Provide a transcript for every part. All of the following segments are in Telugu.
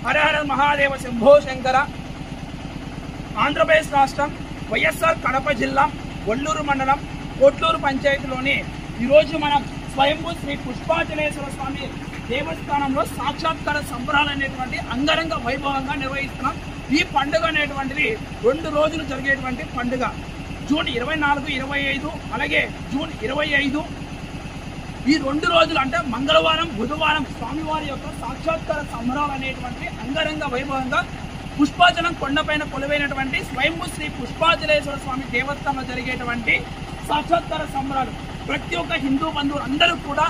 హర హర మహాదేవ శంభో శంకర. ఆంధ్రప్రదేశ్ రాష్ట్రం వైఎస్ఆర్ కడప జిల్లా ఒల్లూరు మండలం కోట్లూరు పంచాయతీలోని ఈరోజు మనం స్వయంభూ శ్రీ పుష్పాచలేశ్వర స్వామి దేవస్థానంలో సాక్షాత్కార సంబరాలు అనేటువంటి అంగరంగ వైభవంగా నిర్వహిస్తున్నాం. ఈ పండుగ అనేటువంటిది 2 రోజులు జరిగేటువంటి పండుగ. జూన్ 24, 25 అలాగే జూన్ 25 ఈ 2 రోజులు అంటే మంగళవారం, బుధవారం స్వామివారి యొక్క సాక్షాత్కార సంబరాలు అనేటువంటి అంగరంగ వైభవంగా పుష్పాచలం కొండపైన కొలువైనటువంటి స్వయంభూ శ్రీ పుష్పాచలేశ్వర స్వామి దేవస్థానంలో జరిగేటువంటి సాక్షాత్కార సంబరాలు. ప్రతి ఒక్క హిందూ బంధువులు అందరూ కూడా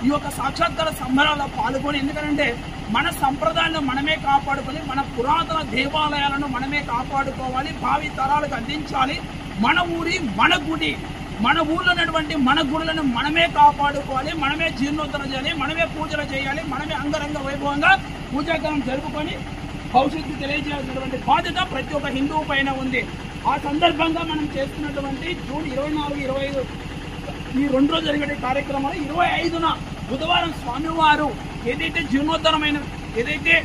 ఈ యొక్క సాక్షాత్కార సంబరాల్లో పాల్గొని, ఎందుకంటే మన సంప్రదాయాలను మనమే కాపాడుకొని, మన పురాతన దేవాలయాలను మనమే కాపాడుకోవాలి, భావి తరాలకు అందించాలి. మన ఊరి మన గుడి, మన ఊళ్ళో ఉన్నటువంటి మన గుడులను మనమే కాపాడుకోవాలి, మనమే జీర్ణోద్ధరణ చేయాలి, మనమే పూజలు చేయాలి, మనమే అంగరంగ వైభవంగా పూజాకాలం జరుపుకొని భవిష్యత్తు తెలియజేయాల్సినటువంటి బాధ్యత ప్రతి ఒక్క హిందువు పైన ఉంది. ఆ సందర్భంగా మనం చేస్తున్నటువంటి జూన్ 24, 25 ఈ 2 రోజులు జరిగే కార్యక్రమాలు 25న బుధవారం స్వామివారు ఏదైతే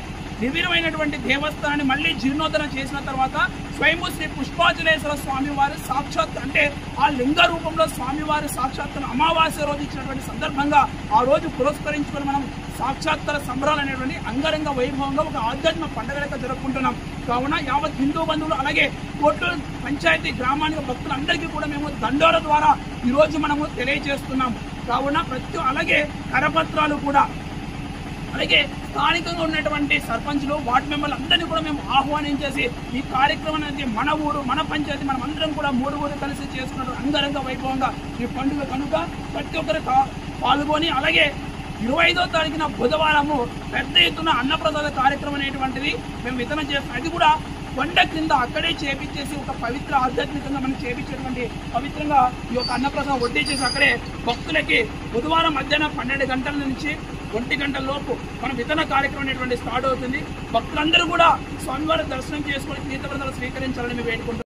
నిర్వీర్యమైనటువంటి దేవస్థానాన్ని మళ్ళీ జీర్ణోద్ధరణ చేసిన తర్వాత స్వయంభూ శ్రీ పుష్పాచలేశ్వర స్వామివారు సాక్షాత్ అంటే ఆ లింగ రూపంలో స్వామివారి సాక్షాత్కార అమావాస్య రోజు ఇచ్చినటువంటి సందర్భంగా ఆ రోజు పురస్కరించుకొని మనం సాక్షాత్కార సంబరాలు అనేటువంటి అంగరంగ వైభవంగా ఒక ఆధ్యాత్మిక పండుగలుగా జరుపుకుంటున్నాం. కావున యావత్ హిందూ బంధువులు అలాగే కోట్లూరు పంచాయతీ గ్రామానికి భక్తులందరికీ కూడా మేము దండోర ద్వారా ఈరోజు మనము తెలియజేస్తున్నాం. కావున అలాగే కరపత్రాలు కూడా, అలాగే స్థానికంగా ఉన్నటువంటి సర్పంచులు, వార్డు మెంబర్లు అందరినీ కూడా మేము ఆహ్వానించేసి ఈ కార్యక్రమం అనేది మన ఊరు మన పంచాయతీ మనం అందరం కూడా 3 ఊరు కలిసి చేసుకున్న అంగరంగ వైభవంగా ఈ పండుగ కనుక ప్రతి ఒక్కరు పాల్గొని, అలాగే 25వ తారీఖున బుధవారము పెద్ద ఎత్తున అన్నప్రసాద కార్యక్రమం అనేటువంటిది మేము వితరణ చేస్తాం. అది కూడా కొండ కింద అక్కడే చేపించేసి ఒక పవిత్ర ఆధ్యాత్మికంగా మనం చేపించేటువంటి పవిత్రంగా ఈ యొక్క అన్నప్రసాదం వడ్డించేసి అక్కడే భక్తులకి బుధవారం మధ్యాహ్నం 12 గంటల నుంచి 1 గంటల లోపు మన వితరణ కార్యక్రమం అనేటువంటి స్టార్ట్ అవుతుంది. భక్తులందరూ కూడా స్వామివారి దర్శనం చేసుకొని తీర్థవ్రతాలు స్వీకరించాలని మేము వేడుకుంటున్నాం.